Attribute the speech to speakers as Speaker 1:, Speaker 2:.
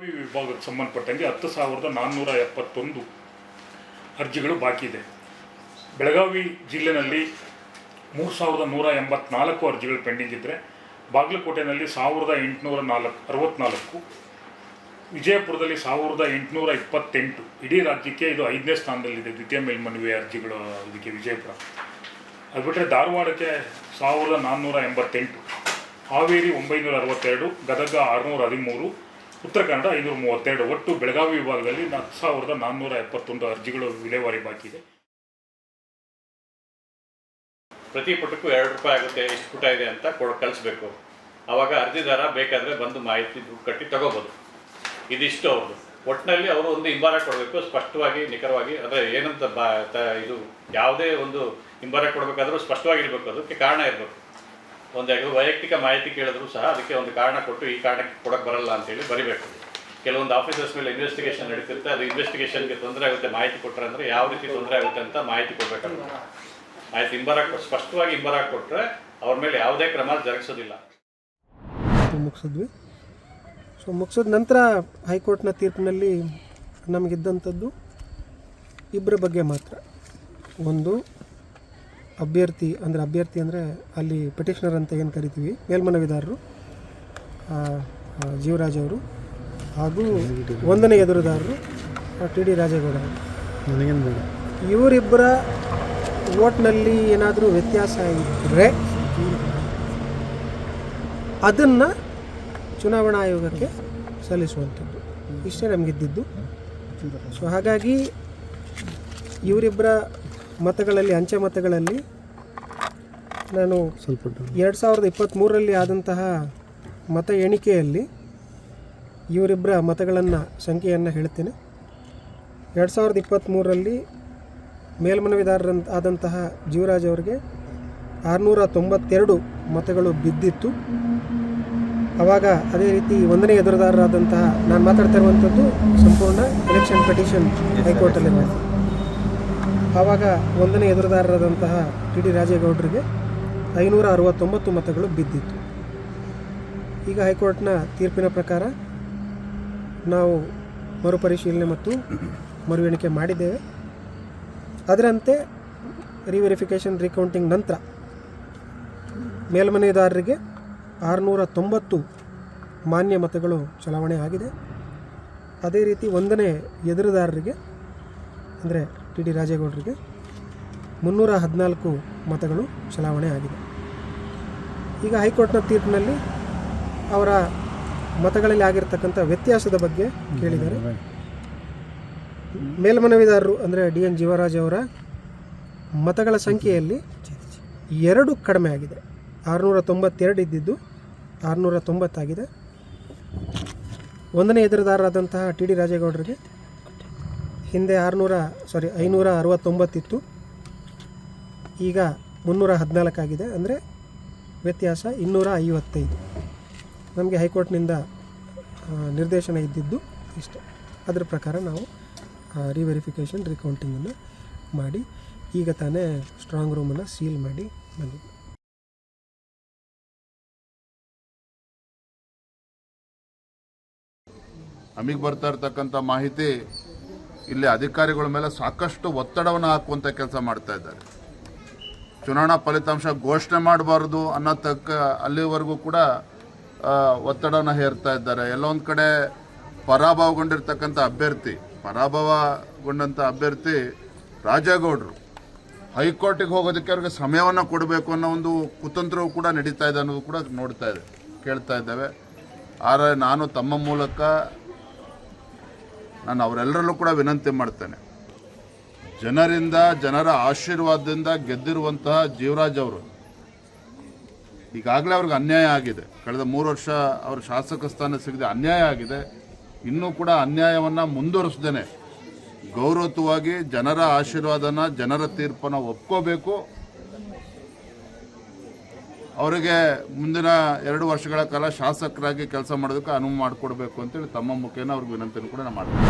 Speaker 1: ವಿಭಾಗಕ್ಕೆ ಸಂಬಂಧಪಟ್ಟಂಗೆ 10,471 ಅರ್ಜಿಗಳು ಬಾಕಿ ಇದೆ. ಬೆಳಗಾವಿ ಜಿಲ್ಲೆಯಲ್ಲಿ 3,184 ಅರ್ಜಿಗಳು ಪೆಂಡಿಂಗ್ ಇದ್ದರೆ, ಬಾಗಲಕೋಟೆಯಲ್ಲಿ 1,864, ವಿಜಯಪುರದಲ್ಲಿ 1,828. ಇಡೀ ರಾಜ್ಯಕ್ಕೆ ಇದು 5ನೇ ಸ್ಥಾನದಲ್ಲಿದೆ ದ್ವಿತೀಯ ಮೇಲ್ಮನವಿ ಅರ್ಜಿಗಳು ಇದಕ್ಕೆ ವಿಜಯಪುರ. ಅದು ಬಿಟ್ಟರೆ ಧಾರವಾಡಕ್ಕೆ 1,488, ಹಾವೇರಿ 962, ಗದಗ 613, ಉತ್ತರ ಕನ್ನಡ 532. ಒಟ್ಟು ಬೆಳಗಾವಿ ವಿಭಾಗದಲ್ಲಿ 10,471 ಅರ್ಜಿಗಳು ವಿಲೇವಾರಿ ಬಾಕಿ ಇದೆ.
Speaker 2: ಪ್ರತಿ ಪುಟಕ್ಕೂ ₹2 ಆಗುತ್ತೆ, ಎಷ್ಟು ಪುಟ ಇದೆ ಅಂತ ಕಳಿಸ್ಬೇಕು. ಆವಾಗ ಅರ್ಜಿದಾರ ಬೇಕಾದರೆ ಬಂದು ಮಾಹಿತಿ ದುಡ್ಡು ಕಟ್ಟಿ ತಗೋಬೋದು. ಇದಿಷ್ಟು ಅವ್ರದ್ದು. ಒಟ್ಟಿನಲ್ಲಿ ಅವರು ಒಂದು ಹಿಂಬಾರ ಕೊಡಬೇಕು, ಸ್ಪಷ್ಟವಾಗಿ ನಿಖರವಾಗಿ. ಅಂದರೆ ಏನಂತ ಇದು ಯಾವುದೇ ಒಂದು ಹಿಂಬಾರ ಕೊಡಬೇಕಾದ್ರೂ ಸ್ಪಷ್ಟವಾಗಿರಬೇಕು, ಅದಕ್ಕೆ ಕಾರಣ ಇರಬೇಕು. ಒಂದು ವೈಯಕ್ತಿಕ ಮಾಹಿತಿ ಕೇಳಿದ್ರು ಸಹ ಅದಕ್ಕೆ ಒಂದು ಕಾರಣ ಕೊಟ್ಟು ಈ ಕಾರಣಕ್ಕೆ ಕೊಡೋಕ್ಕೆ ಬರಲ್ಲ ಅಂತೇಳಿ ಬರಿಬೇಕು. ಕೆಲವೊಂದು ಆಫೀಸರ್ಸ್ ಮೇಲೆ ಇನ್ವೆಸ್ಟಿಗೇಷನ್ ನಡೀತಿರುತ್ತೆ, ಅದು ಇನ್ವೆಸ್ಟಿಗೇಷನ್ಗೆ ತೊಂದರೆ ಆಗುತ್ತೆ ಮಾಹಿತಿ ಕೊಟ್ಟರೆ, ಅಂದರೆ ಯಾವ ರೀತಿ ತೊಂದರೆ ಆಗುತ್ತೆ ಅಂತ ಮಾಹಿತಿ ಕೊಡಬೇಕಾಗುತ್ತೆ. ಆಯ್ತು, ಹಿಂಬಾರ ಸ್ಪಷ್ಟವಾಗಿ ಹಿಂಬಾರ ಕೊಟ್ಟರೆ ಅವ್ರ ಮೇಲೆ ಯಾವುದೇ ಕ್ರಮ ಜರುಗಿಸೋದಿಲ್ಲ.
Speaker 3: ಮುಗಿಸಿದ ನಂತರ ಹೈಕೋರ್ಟ್ನ ತೀರ್ಪಿನಲ್ಲಿ ನಮಗಿದ್ದಂಥದ್ದು ಇಬ್ಬರ ಬಗ್ಗೆ ಮಾತ್ರ. ಒಂದು ಅಭ್ಯರ್ಥಿ ಅಂದರೆ ಅಲ್ಲಿ ಪೆಟಿಷನರ್ ಅಂತ ಏನು ಕರಿತೀವಿ, ಮೇಲ್ಮನವಿದಾರರು ಜೀವರಾಜ್ ಅವರು, ಹಾಗೂ 1ನೇ ಎದುರುದಾರರು TD ರಾಜೇಗೌಡ ಅವರು. ಇವರಿಬ್ಬರ ವೋಟ್ನಲ್ಲಿ ಏನಾದರೂ ವ್ಯತ್ಯಾಸ ಇದ್ದರೆ ಅದನ್ನು ಚುನಾವಣಾ ಆಯೋಗಕ್ಕೆ ಸಲ್ಲಿಸುವಂಥದ್ದು. ಇಷ್ಟೇ ನಮಗಿದ್ದಿದ್ದು. ಸೊ ಹಾಗಾಗಿ ಇವರಿಬ್ಬರ ಮತಗಳಲ್ಲಿ, ಅಂಚೆ ಮತಗಳಲ್ಲಿ ನಾನು 2023ರಲ್ಲಿ ಆದಂತಹ ಮತ ಎಣಿಕೆಯಲ್ಲಿ ಇವರಿಬ್ಬರ ಮತಗಳನ್ನು ಸಂಖ್ಯೆಯನ್ನು ಹೇಳ್ತೇನೆ. 2023ರಲ್ಲಿ ಮೇಲ್ಮನವಿದಾರರಾದಂತಹ ಜೀವರಾಜ್ ಅವರಿಗೆ 692 ಮತಗಳು ಬಿದ್ದಿತ್ತು. ಆವಾಗ ಅದೇ ರೀತಿ 1ನೇ ಎದುರುದಾರರಾದಂತಹ, ನಾನು ಮಾತಾಡ್ತಾ ಇರುವಂಥದ್ದು ಸಂಪೂರ್ಣ ಎಲೆಕ್ಷನ್ ಪೆಟಿಷನ್ ಹೈಕೋರ್ಟಲ್ಲಿ. ಆವಾಗ 1ನೇ ಎದುರುದಾರರಾದಂತಹ TD ರಾಜೇಗೌಡರಿಗೆ 569 ಮತಗಳು ಬಿದ್ದಿತ್ತು. ಈಗ ಹೈಕೋರ್ಟ್ನ ತೀರ್ಪಿನ ಪ್ರಕಾರ ನಾವು ಮರುಪರಿಶೀಲನೆ ಮತ್ತು ಮರು ಎಣಿಕೆ ಮಾಡಿದ್ದೇವೆ. ಅದರಂತೆ ರಿವೆರಿಫಿಕೇಷನ್ ರೀಕೌಂಟಿಂಗ್ ನಂತರ ಮೇಲ್ಮನೆದಾರರಿಗೆ 690 ಮಾನ್ಯ ಮತಗಳು ಚಲಾವಣೆ ಆಗಿದೆ. ಅದೇ ರೀತಿ 1ನೇ ಎದುರುದಾರರಿಗೆ ಅಂದರೆ TD ರಾಜೇಗೌಡರಿಗೆ 314 ಮತಗಳು ಚಲಾವಣೆ ಆಗಿದೆ. ಈಗ ಹೈಕೋರ್ಟ್ನ ತೀರ್ಪಿನಲ್ಲಿ ಅವರ ಮತಗಳಲ್ಲಿ ಆಗಿರ್ತಕ್ಕಂಥ ವ್ಯತ್ಯಾಸದ ಬಗ್ಗೆ ಕೇಳಿದ್ದಾರೆ. ಮೇಲ್ಮನವಿದಾರರು ಅಂದರೆ DN ಜೀವರಾಜ್ ಅವರ ಮತಗಳ ಸಂಖ್ಯೆಯಲ್ಲಿ 2 ಕಡಿಮೆ ಆಗಿದೆ. 692 ಇದ್ದಿದ್ದು 690 ಆಗಿದೆ. 1ನೇ ಎದುರುದಾರರಾದಂತಹ TD ರಾಜೇಗೌಡರಿಗೆ ಹಿಂದೆ 569 ಇತ್ತು, ಈಗ 314 ಆಗಿದೆ. ಅಂದರೆ ವ್ಯತ್ಯಾಸ 255. ನಮಗೆ ಹೈಕೋರ್ಟ್ನಿಂದ ನಿರ್ದೇಶನ ಇದ್ದಿದ್ದು ಇಷ್ಟೇ. ಅದರ ಪ್ರಕಾರ ನಾವು ರಿವೆರಿಫಿಕೇಷನ್ ರೀಕೌಂಟಿಂಗನ್ನು ಮಾಡಿ ಈಗ ತಾನೇ ಸ್ಟ್ರಾಂಗ್ ರೂಮನ್ನು ಸೀಲ್ ಮಾಡಿ ಬಂದಿದ್ದೆ.
Speaker 4: ನಮಗೆ ಬರ್ತಾ ಇರ್ತಕ್ಕಂಥ ಮಾಹಿತಿ ಇಲ್ಲಿ ಅಧಿಕಾರಿಗಳ ಮೇಲೆ ಸಾಕಷ್ಟು ಒತ್ತಡವನ್ನು ಹಾಕುವಂಥ ಕೆಲಸ ಮಾಡ್ತಾ ಇದ್ದಾರೆ. ಚುನಾವಣಾ ಫಲಿತಾಂಶ ಘೋಷಣೆ ಮಾಡಬಾರ್ದು ಅನ್ನೋ ಅಲ್ಲಿವರೆಗೂ ಕೂಡ ಒತ್ತಡವನ್ನು ಹೇರ್ತಾ ಇದ್ದಾರೆ. ಎಲ್ಲೊಂದು ಕಡೆ ಪರಾಭವಗೊಂಡಂಥ ಅಭ್ಯರ್ಥಿ ರಾಜೇಗೌಡರು ಹೈಕೋರ್ಟಿಗೆ ಹೋಗೋದಕ್ಕೆ ಅವ್ರಿಗೆ ಸಮಯವನ್ನು ಕೊಡಬೇಕು ಅನ್ನೋ ಒಂದು ಕುತಂತ್ರವೂ ಕೂಡ ನಡೀತಾ ಇದೆ ಅನ್ನೋದು ಕೂಡ ಕೇಳ್ತಾ ಇದ್ದೇವೆ. ಆದರೆ ನಾನು ತಮ್ಮ ಮೂಲಕ ಅವರೆಲ್ಲರಲ್ಲೂ ಕೂಡ ವಿನಂತಿ ಮಾಡ್ತೇನೆ, ಜನರ ಆಶೀರ್ವಾದದಿಂದ ಗೆದ್ದಿರುವಂತಹ ಜೀವರಾಜ್ ಅವರು ಈಗಾಗಲೇ ಅವ್ರಿಗೆ ಅನ್ಯಾಯ ಆಗಿದೆ. ಕಳೆದ 3 ವರ್ಷ ಅವ್ರ ಶಾಸಕ ಸ್ಥಾನ ಸಿಗದೆ ಅನ್ಯಾಯ ಆಗಿದೆ. ಇನ್ನೂ ಕೂಡ ಅನ್ಯಾಯವನ್ನು ಮುಂದುವರಿಸ್ದೇನೆ ಗೌರವಯುತವಾಗಿ ಜನರ ಆಶೀರ್ವಾದನ, ಜನರ ತೀರ್ಪನ್ನು ಒಪ್ಕೋಬೇಕು. ಅವರಿಗೆ ಮುಂದಿನ 2 ವರ್ಷಗಳ ಕಾಲ ಶಾಸಕರಾಗಿ ಕೆಲಸ ಮಾಡೋದಕ್ಕೆ ಅನುವು ಮಾಡಿಕೊಡ್ಬೇಕು ಅಂತೇಳಿ ತಮ್ಮ ಮುಖೇನ ಅವ್ರಿಗೆ ವಿನಂತಿಯನ್ನು ಕೂಡ ನಾನು ಮಾಡ್ತೀನಿ.